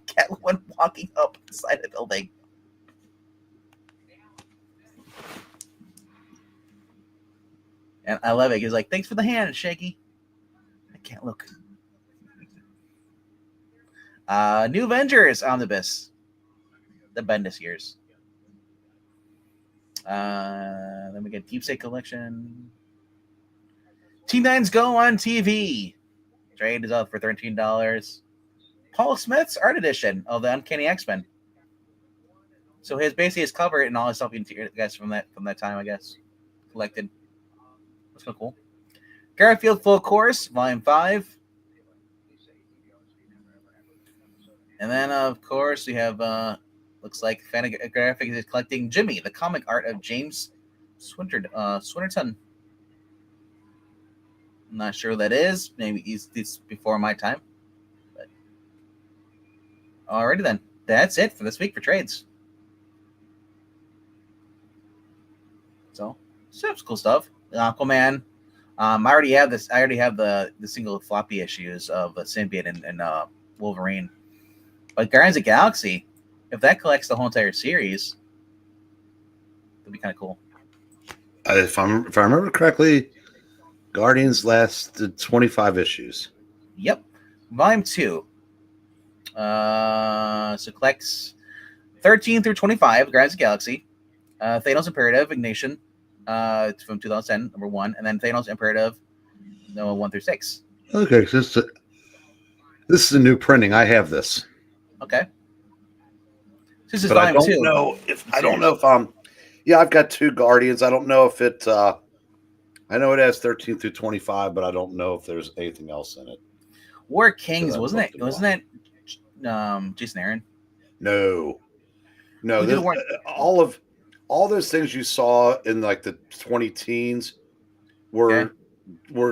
Catwoman walking up inside the building. And I love it. He's like, thanks for the hand, Shaky. I can't look. New Avengers Omnibus. The Bendis years. Then we get Deep State Collection. T9's Go on TV. Trade is up for $13. Paul Smith's art edition of the Uncanny X-Men. So his basically his cover and all his stuff, I guess, from that time, I guess, collected. That's so cool. Garfield Full Course, Volume 5. And then, of course, we have, looks like Fantagraphics is collecting Jimmy, the comic art of James Swinnerton. I'm not sure who that is. Maybe he's before my time. But alrighty then. That's it for this week for trades. So, that's cool stuff. Aquaman. I already have this. I already have the single floppy issues of Symbiote and Wolverine. But Guardians of the Galaxy, if that collects the whole entire series, that'd be kind of cool. If I remember correctly, Guardians lasted 25 issues. Yep. Volume 2. So collects 13 through 25, Guardians of the Galaxy. Thanos Imperative, Ignition, from 2010, number 1. And then Thanos Imperative, 1 through 6. Okay, so this is a new printing. I have this. Okay. This is but volume 2. I don't know if yeah, I've got 2 Guardians. I don't know if it I know it has 13 through 25, but I don't know if there's anything else in it. War Kings, wasn't that Jason Aaron? No. All those things you saw in like the 20 teens were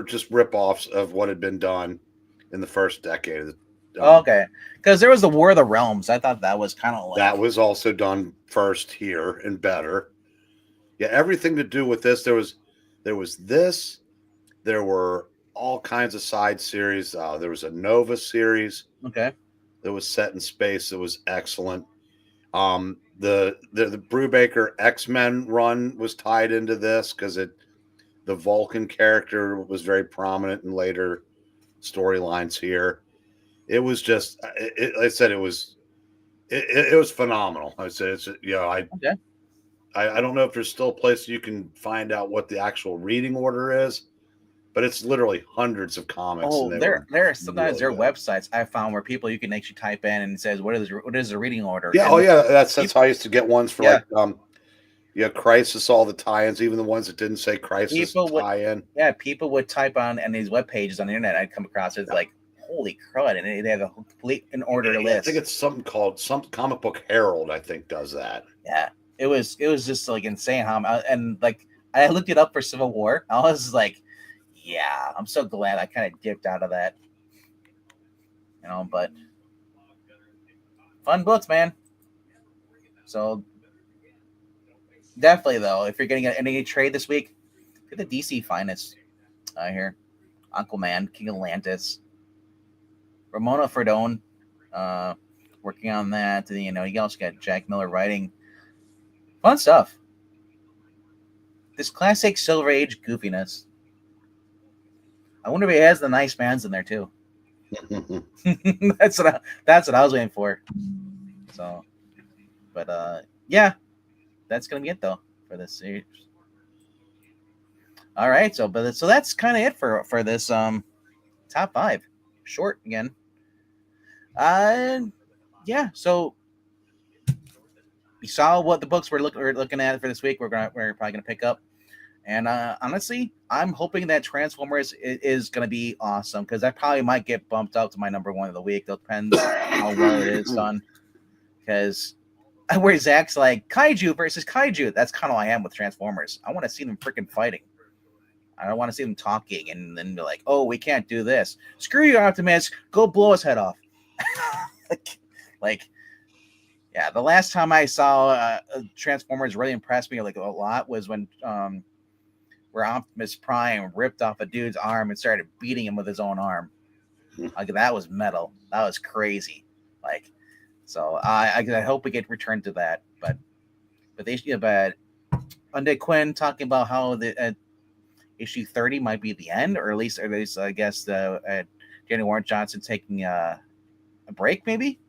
just ripoffs of what had been done in the first decade. Okay, because there was the War of the Realms. I thought that was kind of like that was also done first here and better. Yeah, everything to do with this. There was this. There were all kinds of side series. There was a Nova series. Okay. That was set in space. It was excellent. The Brubaker X-Men run was tied into this because the Vulcan character was very prominent in later storylines here. It was just, like I said, it was phenomenal. I said, I don't know if there's still a place you can find out what the actual reading order is, but it's literally hundreds of comics. Oh, there are sometimes there are websites I found where you can actually type in and it says what is the reading order. Yeah, that's how I used to get ones for Crisis, all the tie-ins, even the ones that didn't say Crisis tie-in. Yeah, people would type on these web pages on the internet. I'd come across it like, holy crud, and they have a complete in order list. I think it's something called some Comic Book Herald. I think does that. Yeah, it was just like insane how I looked it up for Civil War. I was like, yeah, I'm so glad I kind of dipped out of that. But fun books, man. So definitely though, if you're getting any trade this week, get the DC finest here. Aquaman, King Atlantis, Ramona Fredone, working on that. And, you also got Jack Miller writing. Fun stuff. This classic Silver Age goofiness. I wonder if he has the nice man's in there too. That's what I was waiting for. So, but yeah, that's gonna be it though for this series. All right, so that's kind of it for this top 5, short again. Yeah, so you saw what the books we're looking at for this week. We're probably gonna pick up, And honestly, I'm hoping that Transformers is going to be awesome because that probably might get bumped up to my number one of the week. It depends how well it is done. Because where Zach's like kaiju versus kaiju, that's kind of how I am with Transformers. I want to see them freaking fighting. I don't want to see them talking and then be like, "Oh, we can't do this. Screw you, Optimus. Go blow his head off." like, yeah. The last time I saw Transformers really impressed me like a lot was when where Optimus Prime ripped off a dude's arm and started beating him with his own arm. Like that was metal. That was crazy. Like, so I hope we get returned to that. But Undead Quinn talking about how the issue 30 might be the end, or at least I guess Jenny Warren Johnson taking a break, maybe.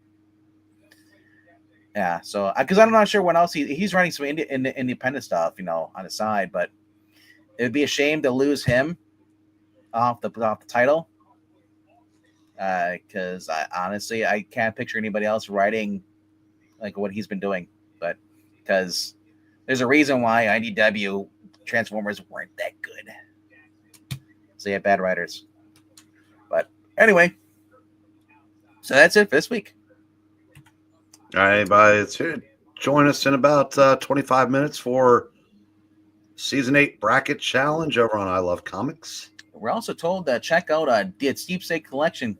Yeah, so because I'm not sure when else he's running some independent stuff, on the side, but it would be a shame to lose him off the title. Because honestly, I can't picture anybody else writing like what he's been doing, but because there's a reason why IDW Transformers weren't that good. So yeah, bad writers. But anyway, so that's it for this week. All right, everybody, it's here. Join us in about 25 minutes for Season 8 Bracket Challenge over on I Love Comics. We're also told to check out the Deep State Collection,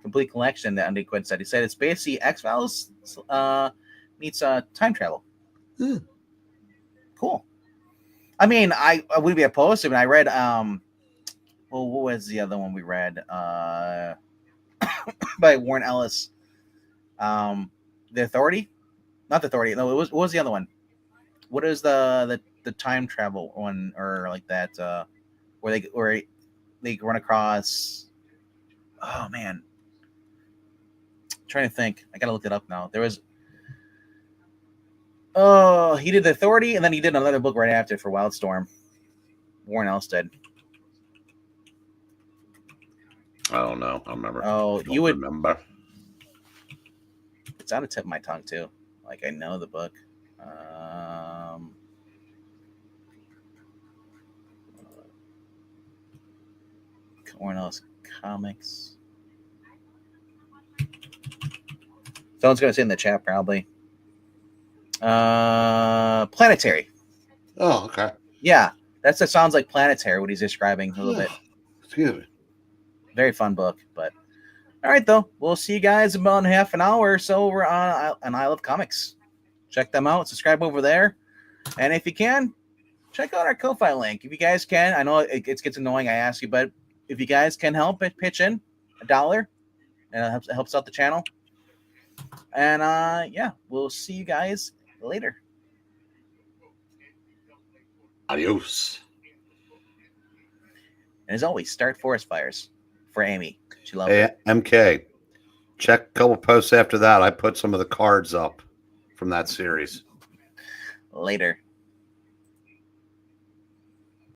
complete collection that Andy Quinn said. He said it's basically X-Files meets time travel. Cool. I mean, I would be opposed to it. I read, what was the other one we read? By Warren Ellis. The Authority? Not the Authority. No, what was the other one? What is the time travel one, or like that, where they run across? Oh man, I'm trying to think. I gotta look it up now. There was. Oh, he did the Authority, and then he did another book right after for Wildstorm. Warren Ellis did. I don't know. I remember. Oh, you would remember. It's on the tip of my tongue too. Like I know the book. Warren Ellis Comics. Someone's gonna say in the chat probably. Planetary. Oh, okay. Yeah, that sounds like Planetary. What he's describing a little bit. Excuse me. Very fun book, but all right though. We'll see you guys in about half an hour or so over on I Love Comics. Check them out. Subscribe over there, and if you can, check out our Ko-Fi link. If you guys can, I know it gets annoying. I ask you, but if you guys can help it, pitch in $1, and it helps out the channel. And yeah, we'll see you guys later. Adios. And as always, start forest fires for Amy. She loves Hey, it. MK. Check a couple posts after that. I put some of the cards up from that series. Later.